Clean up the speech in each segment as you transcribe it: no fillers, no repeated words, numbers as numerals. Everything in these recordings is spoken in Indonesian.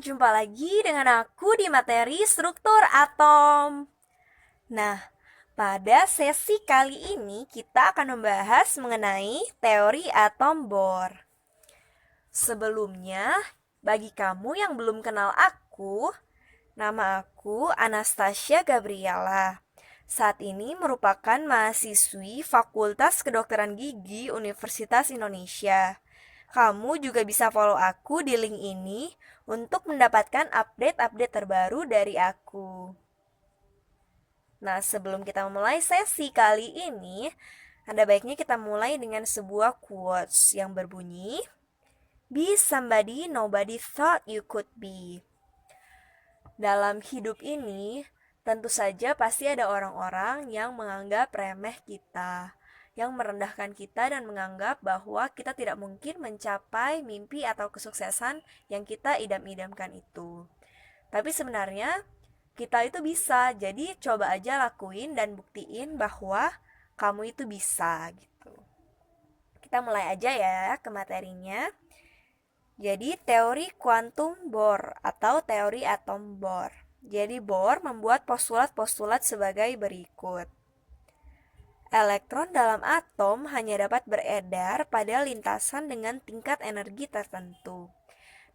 jumpa lagi dengan aku di materi struktur atom. Nah, pada sesi kali ini kita akan membahas mengenai teori atom Bohr. Sebelumnya, bagi kamu yang belum kenal aku, nama aku Anastasia Gabriela. Saat ini merupakan mahasiswi Fakultas Kedokteran Gigi Universitas Indonesia. Kamu juga bisa follow aku di link ini untuk mendapatkan update-update terbaru dari aku. Nah, sebelum kita memulai sesi kali ini, ada baiknya kita mulai dengan sebuah quotes yang berbunyi, "Be somebody nobody thought you could be." Dalam hidup ini, tentu saja pasti ada orang-orang yang menganggap remeh kita, yang merendahkan kita dan menganggap bahwa kita tidak mungkin mencapai mimpi atau kesuksesan yang kita idam-idamkan itu. Tapi sebenarnya kita itu bisa, jadi coba aja lakuin dan buktiin bahwa kamu itu bisa gitu. Kita mulai aja ya ke materinya. Jadi teori kuantum Bohr atau teori atom Bohr. Jadi Bohr membuat postulat-postulat sebagai berikut. Elektron dalam atom hanya dapat beredar pada lintasan dengan tingkat energi tertentu.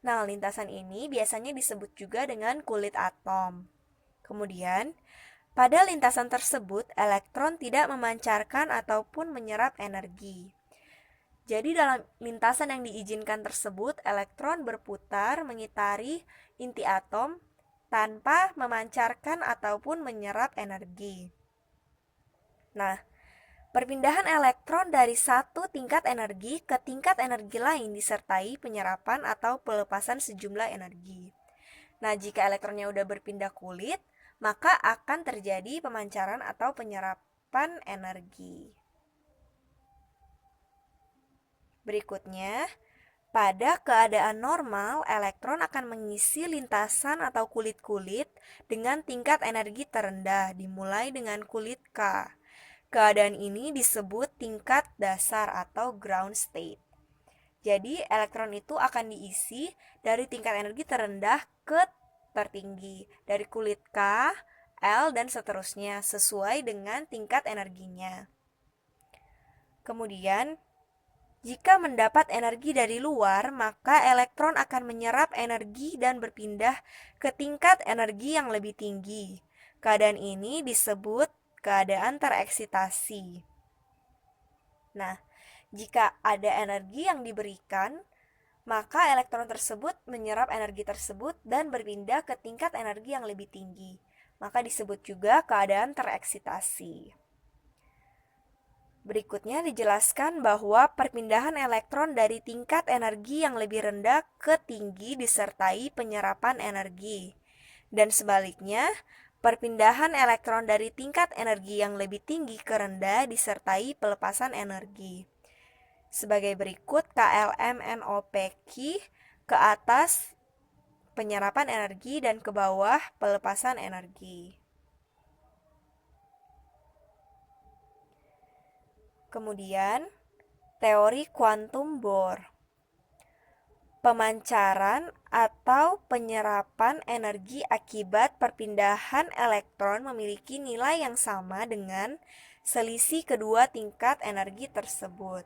Nah, lintasan ini biasanya disebut juga dengan kulit atom. Kemudian, pada lintasan tersebut, elektron tidak memancarkan ataupun menyerap energi. Jadi dalam lintasan yang diizinkan tersebut, elektron berputar mengitari inti atom tanpa memancarkan ataupun menyerap energi. Nah, perpindahan elektron dari satu tingkat energi ke tingkat energi lain disertai penyerapan atau pelepasan sejumlah energi. Nah, jika elektronnya udah berpindah kulit, maka akan terjadi pemancaran atau penyerapan energi. Berikutnya, pada keadaan normal, elektron akan mengisi lintasan atau kulit-kulit dengan tingkat energi terendah, dimulai dengan kulit K. Keadaan ini disebut tingkat dasar atau ground state. Jadi, elektron itu akan diisi dari tingkat energi terendah ke tertinggi, dari kulit K, L, dan seterusnya, sesuai dengan tingkat energinya. Kemudian, jika mendapat energi dari luar, maka elektron akan menyerap energi dan berpindah ke tingkat energi yang lebih tinggi. Keadaan ini disebut keadaan tereksitasi. Nah, jika ada energi yang diberikan, maka elektron tersebut menyerap energi tersebut dan berpindah ke tingkat energi yang lebih tinggi. Maka disebut juga keadaan tereksitasi. Berikutnya dijelaskan bahwa perpindahan elektron dari tingkat energi yang lebih rendah ke tinggi disertai penyerapan energi. Dan sebaliknya, perpindahan elektron dari tingkat energi yang lebih tinggi ke rendah disertai pelepasan energi. Sebagai berikut KLMNOPQ, ke atas penyerapan energi dan ke bawah pelepasan energi. Kemudian, teori kuantum Bohr. Pemancaran atau penyerapan energi akibat perpindahan elektron memiliki nilai yang sama dengan selisih kedua tingkat energi tersebut.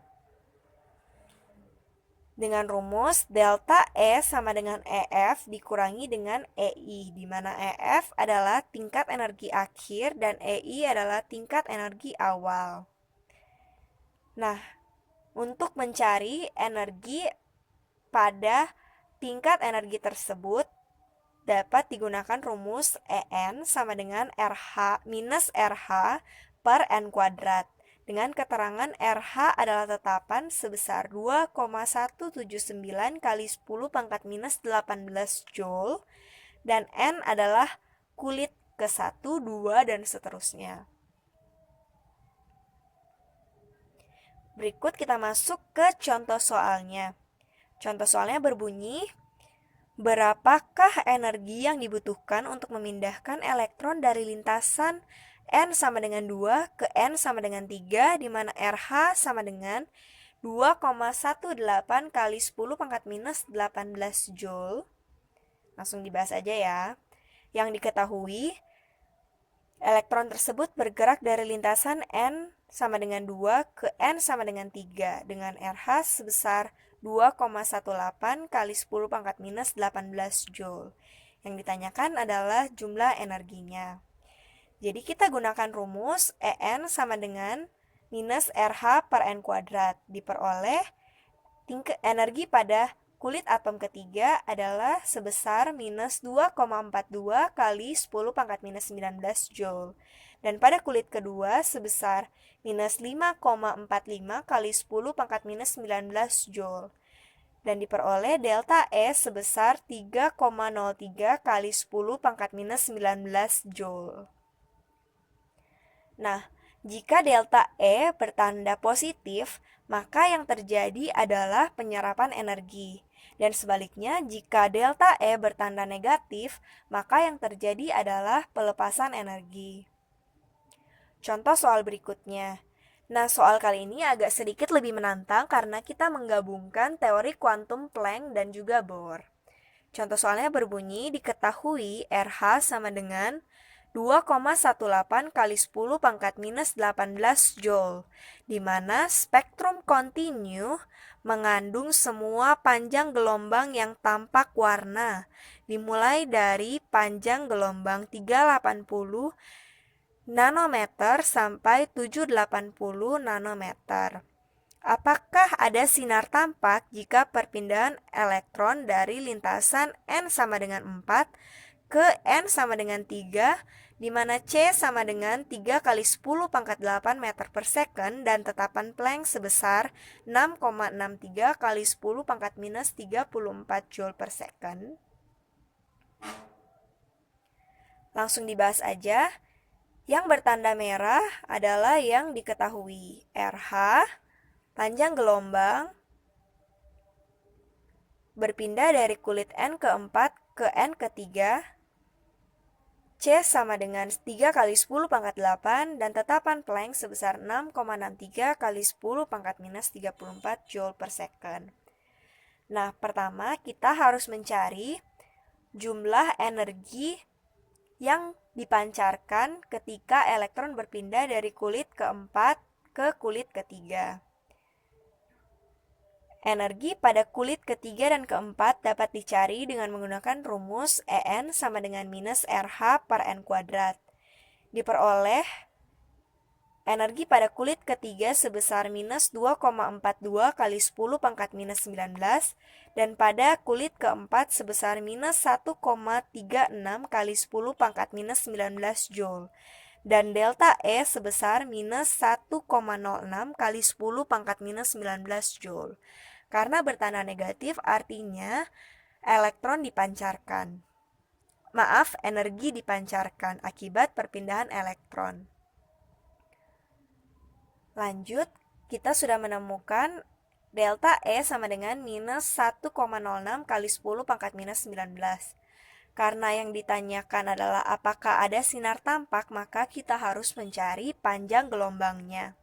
Dengan rumus delta E sama dengan EF dikurangi dengan EI, di mana EF adalah tingkat energi akhir dan EI adalah tingkat energi awal. Nah, untuk mencari energi pada tingkat energi tersebut dapat digunakan rumus EN sama dengan RH minus RH per N kuadrat. Dengan keterangan RH adalah tetapan sebesar 2,179 kali 10 pangkat minus 18 Joule dan N adalah kulit ke-1, 2, dan seterusnya. Berikut kita masuk ke contoh soalnya. Contoh soalnya berbunyi, berapakah energi yang dibutuhkan untuk memindahkan elektron dari lintasan N sama dengan 2 ke N sama dengan 3, di mana RH sama dengan 2,18 kali 10 pangkat minus 18 Joule. Langsung dibahas aja ya. Yang diketahui, elektron tersebut bergerak dari lintasan N sama dengan 2 ke N sama dengan 3 dengan RH sebesar 2,18 kali 10 pangkat minus 18 Joule. Yang ditanyakan adalah jumlah energinya. Jadi kita gunakan rumus EN sama dengan minus RH per N kuadrat. Diperoleh energi pada kulit atom ketiga adalah sebesar minus 2,42 kali 10 pangkat minus 19 Joule. Dan pada kulit kedua sebesar minus 5,45 kali 10 pangkat minus 19 Joule. Dan diperoleh delta E sebesar 3,03 kali 10 pangkat minus 19 Joule. Nah, jika delta E bertanda positif, maka yang terjadi adalah penyerapan energi. Dan sebaliknya, jika delta E bertanda negatif, maka yang terjadi adalah pelepasan energi. Contoh soal berikutnya. Nah, soal kali ini agak sedikit lebih menantang karena kita menggabungkan teori kuantum Planck dan juga Bohr. Contoh soalnya berbunyi, diketahui RH sama dengan 2,18 kali 10 pangkat minus 18 Joule, di mana spektrum kontinu mengandung semua panjang gelombang yang tampak warna, dimulai dari panjang gelombang 380 nanometer sampai 780 nanometer. Apakah ada sinar tampak jika perpindahan elektron dari lintasan N sama dengan 4 ke N sama dengan 3, di mana C sama dengan 3 kali 10 pangkat 8 meter per second dan tetapan Planck sebesar 6,63 kali 10 pangkat minus 34 Joule per second? Langsung dibahas aja. Yang bertanda merah adalah yang diketahui. RH, panjang gelombang, berpindah dari kulit N keempat ke N ketiga, C sama dengan 3 kali 10 pangkat 8 dan tetapan Planck sebesar 6,63 kali 10 pangkat minus 34 Joule per second. Nah, pertama kita harus mencari jumlah energi yang dipancarkan ketika elektron berpindah dari kulit keempat ke kulit ketiga. Energi pada kulit ketiga dan keempat dapat dicari dengan menggunakan rumus EN sama dengan minus RH per N kuadrat. Diperoleh energi pada kulit ketiga sebesar minus 2,42 kali 10 pangkat minus 19 dan pada kulit keempat sebesar minus 1,36 kali 10 pangkat minus 19 Joule. Dan delta E sebesar minus 1,06 kali 10 pangkat minus 19 Joule. Karena bertanda negatif artinya elektron dipancarkan. Maaf, energi dipancarkan akibat perpindahan elektron. Lanjut, kita sudah menemukan delta E sama dengan minus 1,06 kali 10 pangkat minus 19. Karena yang ditanyakan adalah apakah ada sinar tampak, maka kita harus mencari panjang gelombangnya.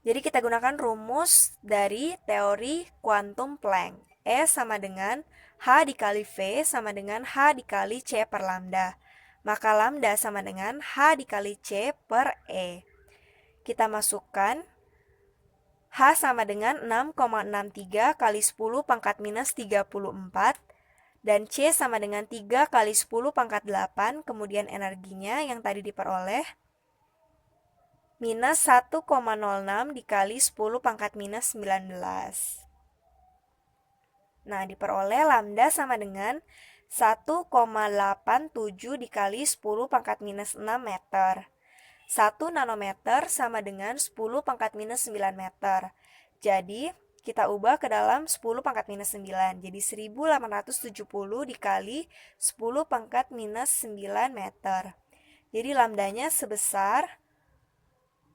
Jadi kita gunakan rumus dari teori kuantum Planck. E sama dengan H dikali V sama dengan H dikali C per lambda. Maka lambda sama dengan H dikali C per E. Kita masukkan H sama dengan 6,63 kali 10 pangkat minus 34 dan C sama dengan 3 kali 10 pangkat 8, kemudian energinya yang tadi diperoleh minus 1,06 dikali 10 pangkat minus 19. Nah, diperoleh lambda sama dengan 1,87 dikali 10 pangkat minus 6 meter. 1 nanometer sama dengan 10 pangkat minus 9 meter. Jadi, kita ubah ke dalam 10 pangkat minus 9. Jadi, 1870 dikali 10 pangkat minus 9 meter. Jadi, lambdanya sebesar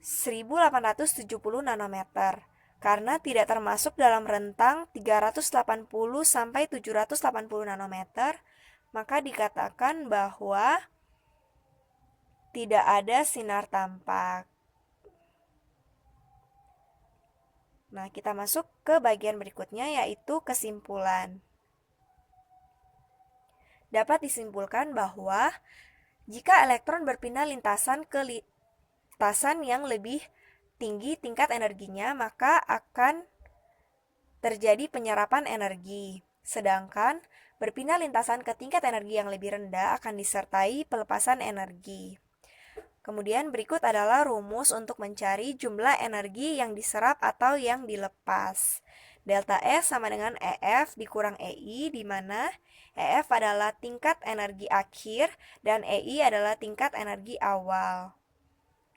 1870 nanometer. Karena tidak termasuk dalam rentang 380 sampai 780 nanometer, maka dikatakan bahwa tidak ada sinar tampak. Nah, kita masuk ke bagian berikutnya yaitu kesimpulan. dapat disimpulkan bahwa jika elektron berpindah lintasan ke lintasan yang lebih tinggi tingkat energinya, maka akan terjadi penyerapan energi. Sedangkan berpindah lintasan ke tingkat energi yang lebih rendah akan disertai pelepasan energi. Kemudian berikut adalah rumus untuk mencari jumlah energi yang diserap atau yang dilepas. Delta S sama dengan EF dikurang EI, di mana EF adalah tingkat energi akhir dan EI adalah tingkat energi awal.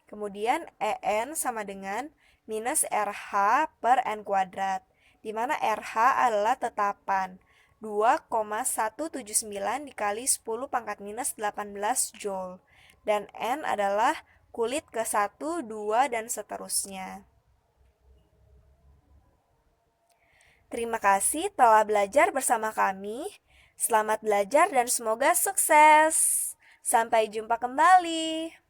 Kemudian EN sama dengan minus RH per N kuadrat, di mana RH adalah tetapan 2,179 dikali 10 pangkat minus 18 Joule. Dan N adalah kulit ke-1, 2, dan seterusnya. Terima kasih telah belajar bersama kami. Selamat belajar dan semoga sukses. Sampai jumpa kembali.